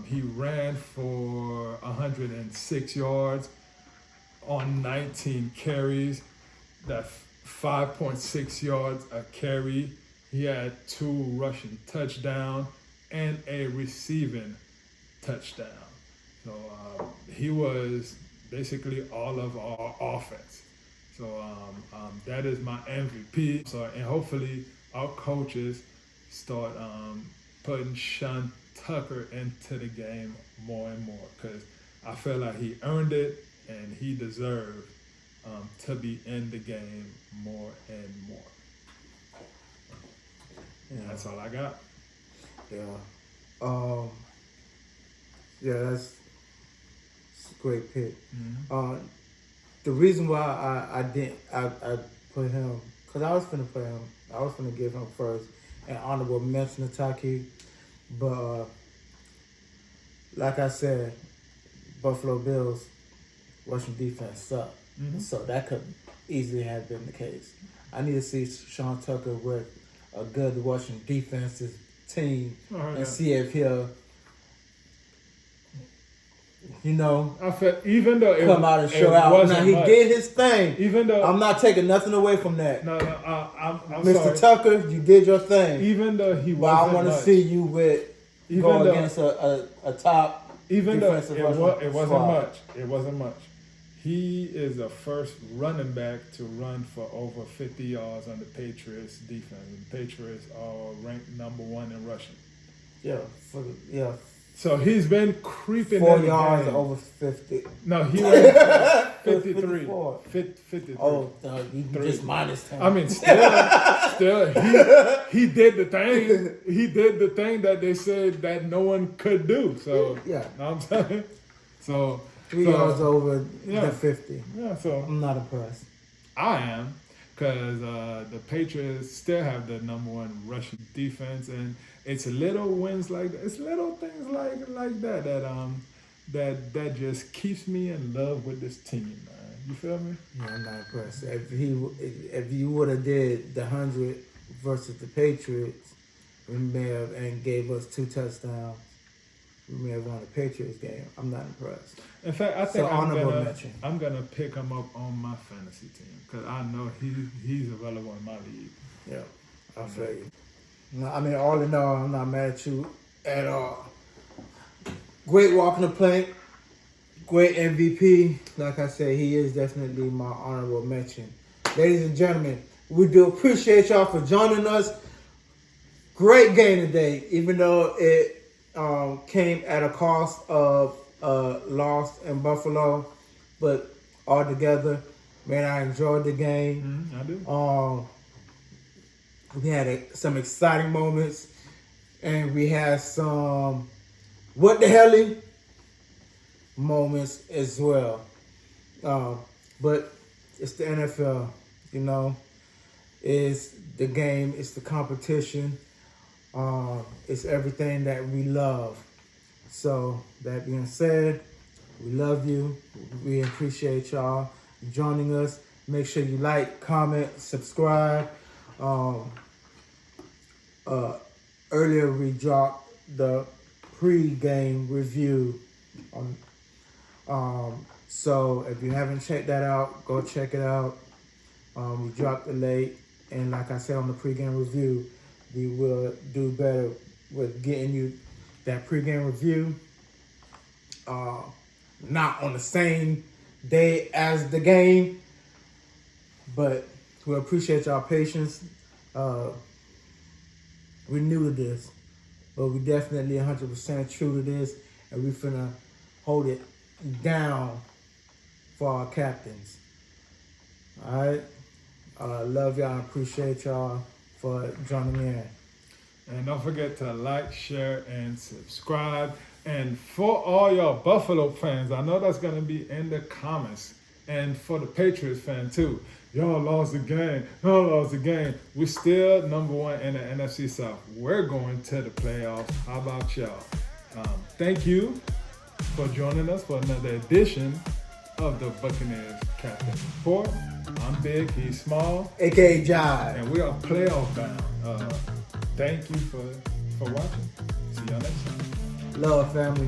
He ran for 106 yards on 19 carries. That's 5.6 yards a carry. He had 2 rushing touchdowns and a receiving touchdown. So he was basically all of our offense. So that is my MVP. So, and hopefully our coaches start putting Sean Tucker into the game more and more, because I feel like he earned it and he deserved to be in the game more and more. Yeah. That's all I got. Yeah. That's a great pick. Mm-hmm. The reason why I put him, because I was finna put him, I was finna give him first an honorable mention to Taki, but like I said, Buffalo Bills rushing defense sucked. Mm-hmm. So that could easily have been the case. I need to see Sean Tucker with a good rushing defensive team and see if he'll, I felt even though come out and show out. Now he did his thing. Even though I'm not taking nothing away from that. No, I'm Mr. Sorry. Tucker, you did your thing. Even though he wasn't, I want to see you with go against a top. Even though it wasn't much. He is the first running back to run for over 50 yards on the Patriots defense. The Patriots are ranked number 1 in rushing. Yeah. So he's been creeping 4 yards over 50. No, he ran 53. 53. Oh, no, you just minus 10. I mean, still, he did the thing. He did the thing that they said that no one could do. So, yeah. Know what I'm saying? So 3 yards over the 50. Yeah, so I'm not impressed. I am, because the Patriots still have the number 1 rushing defense, and it's little wins like that. It's little things like that just keeps me in love with this team, man. You feel me? Yeah, I'm not impressed. If you would have did the 100 versus the Patriots, we may have and gave us 2 touchdowns, we may have won the Patriots game. I'm not impressed. In fact, I think mention. I'm gonna pick him up on my fantasy team because I know he's available in my league. Yeah, I feel you. No, I mean, all in all, I'm not mad at you at all. Great walking the plank. Great MVP. Like I said, he is definitely my honorable mention. Ladies and gentlemen, we do appreciate y'all for joining us. Great game today, even though it came at a cost of loss in Buffalo. But altogether, man, I enjoyed the game. I do. We had some exciting moments, and we had some what the hell moments as well. But it's the NFL, It's the game, it's the competition, it's everything that we love. So that being said, we love you. We appreciate y'all joining us. Make sure you like, comment, subscribe. Earlier we dropped the pre-game review so if you haven't checked that out, go check it out. We dropped it late, And like I said on the pregame review, we will do better with getting you that pregame review. Not on the same day as the game, but we appreciate y'all patience. We're new to this, but we definitely 100% true to this, and we finna hold it down for our captains. All right. Love y'all and appreciate y'all for joining in. And don't forget to like, share, and subscribe. And for all y'all Buffalo fans, I know that's going to be in the comments. And for the Patriots fan too, y'all lost the game. Y'all lost the game. We're still #1 in the NFC South. We're going to the playoffs. How about y'all? Thank you for joining us for another edition of the Buccaneers Captain Report. I'm big, he's small, AKA Jive. and we are playoff bound. Thank you for watching. See y'all next time. Love, family.